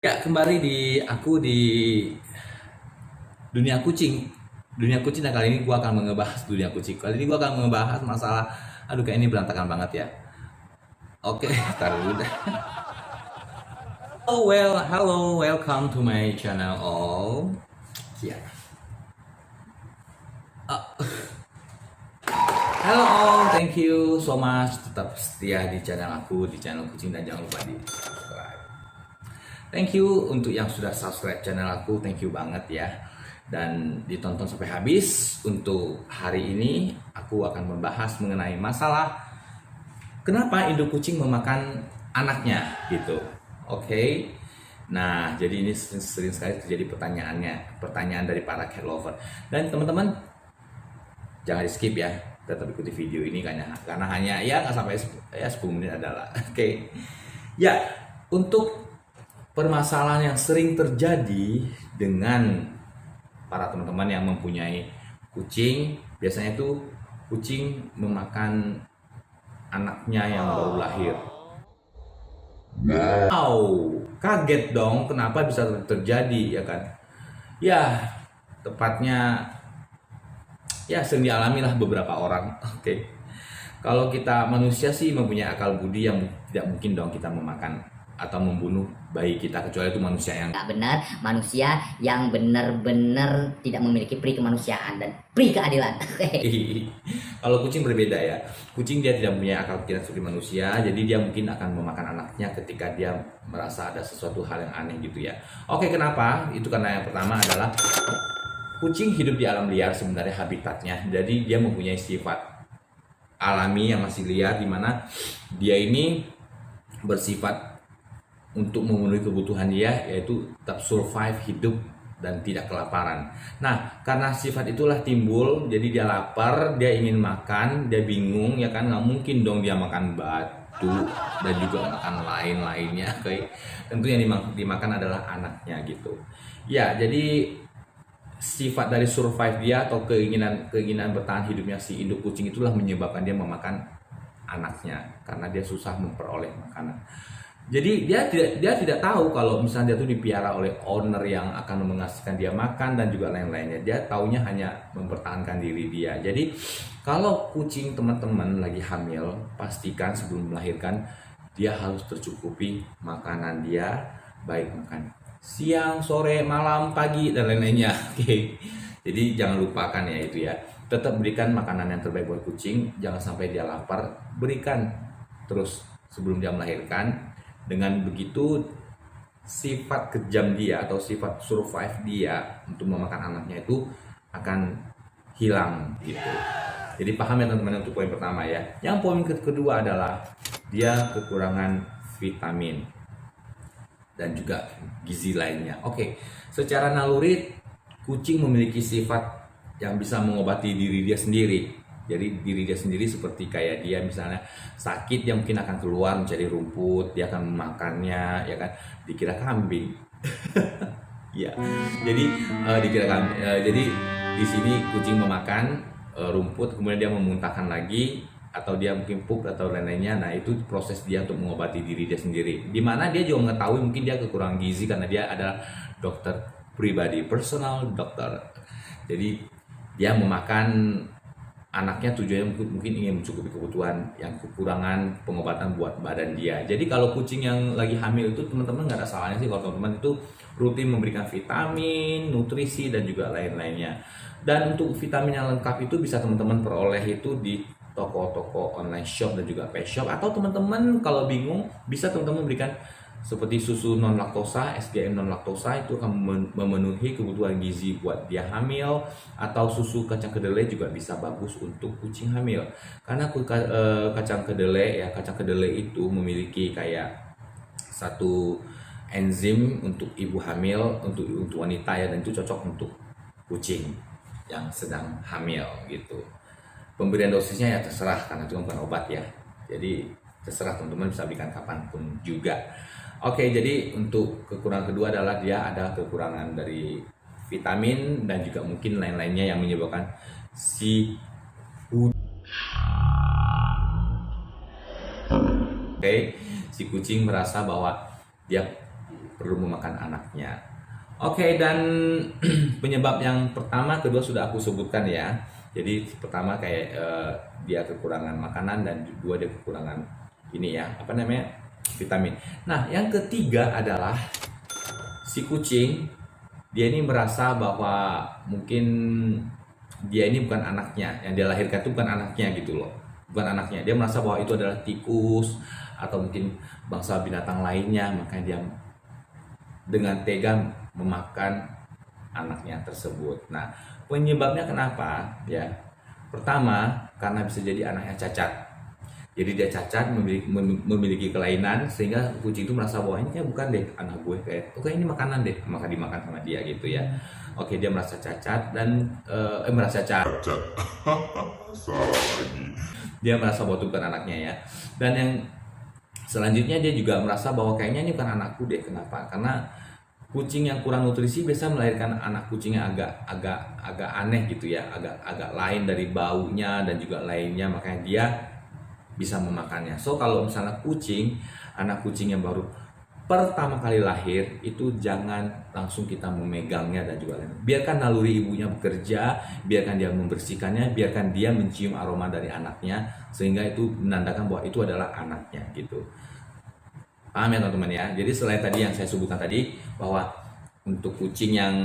Ya, kembali di dunia kucing. Dunia kucing, dan kali ini gua akan ngebahas dunia kucing. Kali ini gua akan ngebahas masalah, aduh kayak ini berantakan banget ya. Oke, taruh dulu deh. Oh well, hello, welcome to my channel all. Ya. Hello all, thank you so much tetap setia di channel aku, di channel kucing, dan jangan lupa di subscribe. Thank you untuk yang sudah subscribe channel aku, thank you banget ya. Dan ditonton sampai habis. Untuk hari ini aku akan membahas mengenai masalah kenapa induk kucing memakan anaknya gitu. Oke. Nah, jadi ini sering sekali terjadi pertanyaan dari para cat lover. Dan teman-teman jangan di skip ya, tetap ikuti video ini karena hanya ya nggak sampai 10 menit adalah. Oke. Ya, untuk permasalahan yang sering terjadi dengan para teman-teman yang mempunyai kucing, biasanya itu kucing memakan anaknya yang baru lahir. Wow, kaget dong, kenapa bisa terjadi ya kan? Ya, tepatnya ya sering dialami lah beberapa orang. Oke. Kalau kita manusia sih mempunyai akal budi yang tidak mungkin dong kita memakan atau membunuh bayi kita, kecuali itu manusia yang tak benar, manusia yang benar-benar tidak memiliki pri kemanusiaan dan pri keadilan. Kalau kucing berbeda ya. Kucing dia tidak punya akal pikiran seperti manusia, jadi dia mungkin akan memakan anaknya ketika dia merasa ada sesuatu hal yang aneh gitu ya. Oke, kenapa? Itu karena yang pertama adalah kucing hidup di alam liar, sebenarnya habitatnya. Jadi dia mempunyai sifat alami yang masih liar, di mana dia ini bersifat untuk memenuhi kebutuhan dia, yaitu tetap survive, hidup dan tidak kelaparan. Nah, karena sifat itulah timbul, jadi dia lapar, dia ingin makan, dia bingung ya kan, nggak mungkin dong dia makan batu dan juga makan lain-lainnya. Kayak tentu yang dimakan adalah anaknya gitu. Ya, jadi sifat dari survive dia atau keinginan bertahan hidupnya si induk kucing itulah menyebabkan dia memakan anaknya karena dia susah memperoleh makanan. Jadi dia tidak tahu kalau misalnya dia tuh dipiara oleh owner yang akan mengasihkan dia makan dan juga lain-lainnya. Dia taunya hanya mempertahankan diri dia. Jadi kalau kucing teman-teman lagi hamil, pastikan sebelum melahirkan dia harus tercukupi makanan dia, baik makan siang, sore, malam, pagi dan lain-lainnya. Oke. Jadi jangan lupakan ya itu ya. Tetap berikan makanan yang terbaik buat kucing, jangan sampai dia lapar, berikan terus sebelum dia melahirkan. Dengan begitu sifat kejam dia atau sifat survive dia untuk memakan anaknya itu akan hilang gitu. Jadi paham ya teman-teman untuk poin pertama ya. Yang poin kedua adalah dia kekurangan vitamin dan juga gizi lainnya. Oke, secara naluri kucing memiliki sifat yang bisa mengobati diri dia sendiri. Jadi diri dia sendiri seperti kayak dia misalnya sakit, dia mungkin akan keluar mencari rumput, dia akan memakannya, ya kan? Dikira kambing. Ya, jadi dikira kambing. Jadi di sini kucing memakan rumput, kemudian dia memuntahkan lagi, atau dia mungkin pup atau lain-lainnya. Nah itu proses dia untuk mengobati diri dia sendiri. Dimana dia juga mengetahui mungkin dia kekurangan gizi karena dia adalah dokter pribadi, personal dokter. Jadi dia memakan anaknya tujuannya mungkin ingin mencukupi kebutuhan yang kekurangan pengobatan buat badan dia. Jadi kalau kucing yang lagi hamil itu teman-teman nggak ada salahnya sih kalau teman-teman itu rutin memberikan vitamin, nutrisi dan juga lain-lainnya. Dan untuk vitamin yang lengkap itu bisa teman-teman peroleh itu di toko-toko online shop dan juga pet shop, atau teman-teman kalau bingung bisa teman-teman berikan seperti susu non laktosa, SGM non laktosa, itu akan memenuhi kebutuhan gizi buat dia hamil, atau susu kacang kedelai juga bisa bagus untuk kucing hamil. Karena kacang kedelai itu memiliki kayak satu enzim untuk ibu hamil, untuk wanita ya, dan itu cocok untuk kucing yang sedang hamil gitu. Pemberian dosisnya ya terserah karena itu bukan obat ya. Jadi terserah teman-teman bisa berikan kapanpun juga. Oke, jadi untuk kekurangan kedua adalah dia ada kekurangan dari vitamin dan juga mungkin lain-lainnya yang menyebabkan si si kucing merasa bahwa dia perlu memakan anaknya. Oke, dan penyebab yang pertama, kedua sudah aku sebutkan ya. Jadi pertama kayak dia kekurangan makanan, dan kedua dia kekurangan ini ya, apa namanya, vitamin. Nah, yang ketiga adalah si kucing, dia ini merasa bahwa mungkin dia ini bukan anaknya, yang dia lahirkan itu bukan anaknya gitu loh, bukan anaknya. Dia merasa bahwa itu adalah tikus atau mungkin bangsa binatang lainnya, makanya dia dengan tega memakan anaknya tersebut. Nah, penyebabnya kenapa ya? Pertama, karena bisa jadi anaknya cacat. Jadi dia cacat, memiliki kelainan, sehingga kucing itu merasa bahwa ini kayak bukan deh anak gue, kayak oke ini makanan deh, maka dimakan sama dia gitu ya. Oke, dia merasa cacat dan merasa cacat. Salah lagi. Dia merasa bahwa itu bukan anaknya ya. Dan yang selanjutnya dia juga merasa bahwa kayaknya ini bukan anakku deh. Kenapa? Karena kucing yang kurang nutrisi biasa melahirkan anak kucing yang agak aneh gitu ya, agak lain dari baunya dan juga lainnya, makanya dia bisa memakannya. So kalau misalnya anak kucing yang baru pertama kali lahir, itu jangan langsung kita memegangnya dan juga lain. Biarkan naluri ibunya bekerja, biarkan dia membersihkannya, biarkan dia mencium aroma dari anaknya, sehingga itu menandakan bahwa itu adalah anaknya gitu. Paham ya teman-teman ya? Jadi selain tadi yang saya sebutkan tadi, bahwa untuk kucing yang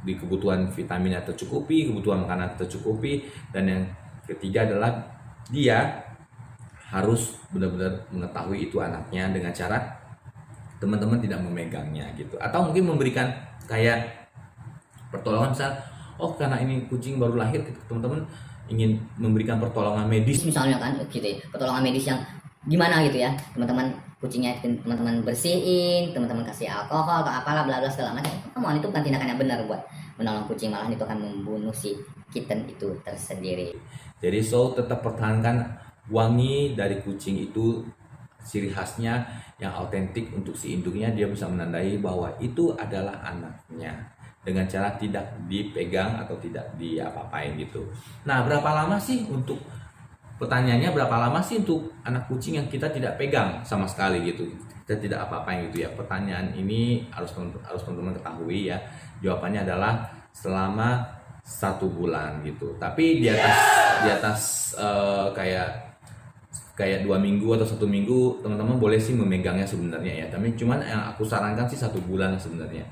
di kebutuhan vitaminnya tercukupi, kebutuhan makanan tercukupi, dan yang ketiga adalah dia harus benar-benar mengetahui itu anaknya dengan cara teman-teman tidak memegangnya gitu, atau mungkin memberikan kayak pertolongan, misal karena ini kucing baru lahir, teman-teman ingin memberikan pertolongan medis misalnya kan gitu ya, pertolongan medis yang gimana gitu ya, teman-teman kucingnya teman-teman bersihin, teman-teman kasih alkohol atau apalah bla bla segala macam. Kamu itu bukan tindakan yang benar buat menolong kucing, malah itu akan membunuh si kitten itu tersendiri. Jadi tetap pertahankan wangi dari kucing itu, ciri khasnya yang autentik untuk si induknya. Dia bisa menandai bahwa itu adalah anaknya dengan cara tidak dipegang atau tidak diapa-apain gitu. Nah, berapa lama sih untuk pertanyaannya, berapa lama sih untuk anak kucing yang kita tidak pegang sama sekali gitu, kita tidak apa-apain gitu ya? Pertanyaan ini harus teman-teman ketahui ya. Jawabannya adalah selama 1 bulan gitu. Tapi di atas kayak 2 minggu atau 1 minggu, teman-teman boleh sih memegangnya sebenarnya ya. Tapi cuman yang aku sarankan sih 1 bulan sebenarnya,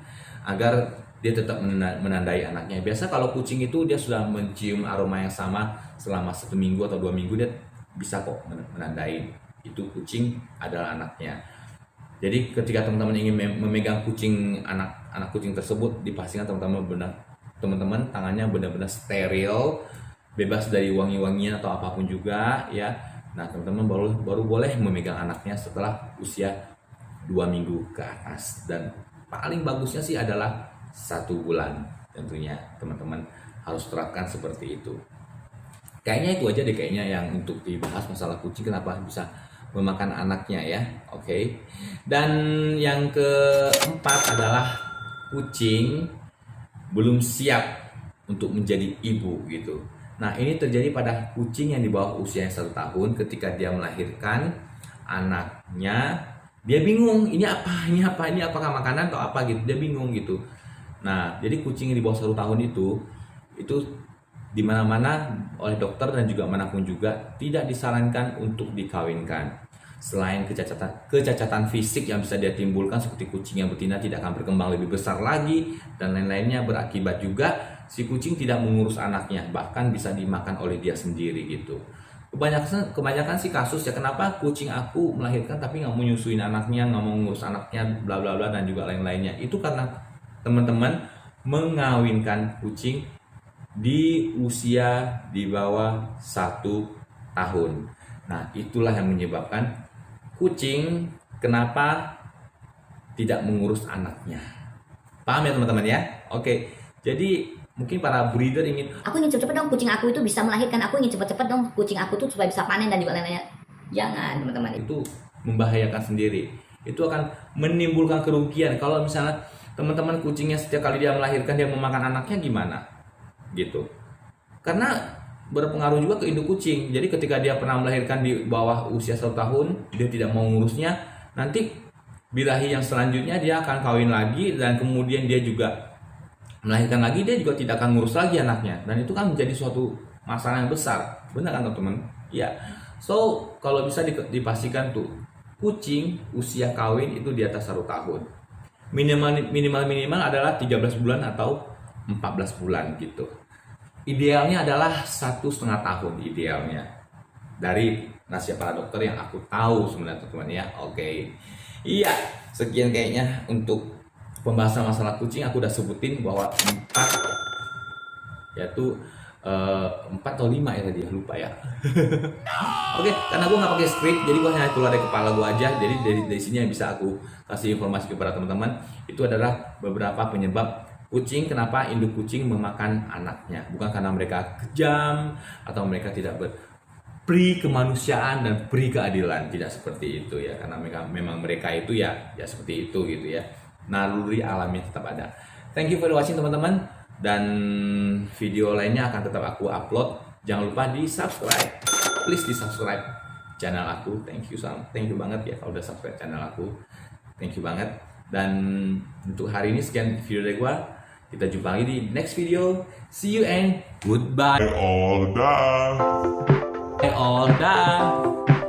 agar dia tetap menandai anaknya. Biasa kalau kucing itu dia sudah mencium aroma yang sama selama 1 minggu atau 2 minggu, dia bisa kok menandai itu kucing adalah anaknya. Jadi ketika teman-teman ingin memegang anak kucing tersebut, dipastikan teman-teman tangannya benar-benar steril, bebas dari wangi-wangian atau apapun juga ya. Nah, teman-teman baru boleh memegang anaknya setelah usia 2 minggu ke atas, dan paling bagusnya sih adalah 1 bulan. Tentunya teman-teman harus terapkan seperti itu. Kayaknya itu aja deh kayaknya yang untuk dibahas masalah kucing, kenapa bisa memakan anaknya ya. Oke. Dan yang keempat adalah kucing belum siap untuk menjadi ibu gitu. Nah, ini terjadi pada kucing yang di bawah usia 1 tahun. Ketika dia melahirkan anaknya, dia bingung, ini apakah makanan atau apa gitu, dia bingung gitu. Nah, jadi kucing yang di bawah 1 tahun itu di mana-mana oleh dokter dan juga manapun juga tidak disarankan untuk dikawinkan. Selain kecacatan fisik yang bisa dia timbulkan, seperti kucing yang betina tidak akan berkembang lebih besar lagi dan lain-lainnya, berakibat juga si kucing tidak mengurus anaknya, bahkan bisa dimakan oleh dia sendiri gitu. Kebanyakan sih kasus ya, kenapa kucing aku melahirkan tapi nggak mau nyusuin anaknya, nggak mau ngurus anaknya, bla bla bla dan juga lain-lainnya. Itu karena teman-teman mengawinkan kucing di usia di bawah 1 tahun. Nah, itulah yang menyebabkan kucing kenapa tidak mengurus anaknya. Paham ya teman-teman ya? Oke, jadi mungkin para breeder aku ingin cepet-cepet dong kucing aku itu bisa melahirkan, aku ingin cepet-cepet dong kucing aku tuh supaya bisa panen dan juga lain-lainnya. Jangan teman-teman, itu membahayakan sendiri. Itu akan menimbulkan kerugian. Kalau misalnya teman-teman kucingnya setiap kali dia melahirkan dia memakan anaknya, gimana gitu? Karena berpengaruh juga ke induk kucing. Jadi ketika dia pernah melahirkan di bawah usia 1 tahun, dia tidak mau ngurusnya, nanti birahi yang selanjutnya dia akan kawin lagi, dan kemudian dia juga melahirkan lagi, dia juga tidak akan ngurus lagi anaknya, dan itu kan menjadi suatu masalah yang besar. Benar kan teman-teman? Ya. So kalau bisa dipastikan tuh, kucing usia kawin itu di atas 1 tahun. Minimal adalah 13 bulan atau 14 bulan gitu. Idealnya adalah 1,5 tahun idealnya, dari nasihat para dokter yang aku tahu sebenarnya teman-teman ya. Oke. Iya, sekian kayaknya untuk pembahasan masalah kucing. Aku udah sebutin bahwa 4, yaitu 4 atau 5 ya tadi, lupa ya. Oke, karena gue nggak pakai script, jadi gue hanya keluar dari kepala gue aja. Jadi dari sini yang bisa aku kasih informasi kepada teman-teman itu adalah beberapa penyebab kucing, kenapa induk kucing memakan anaknya. Bukan karena mereka kejam atau mereka tidak beri kemanusiaan dan beri keadilan, tidak seperti itu ya, karena memang mereka itu ya seperti itu gitu ya, naluri alami tetap ada. Thank you for watching teman-teman, dan video lainnya akan tetap aku upload. Jangan lupa di subscribe, please di subscribe channel aku. Thank you banget ya kalau udah subscribe channel aku, thank you banget. Dan untuk hari ini sekian video dari gua, kita jumpa lagi di next video. See you and goodbye. All done. All done.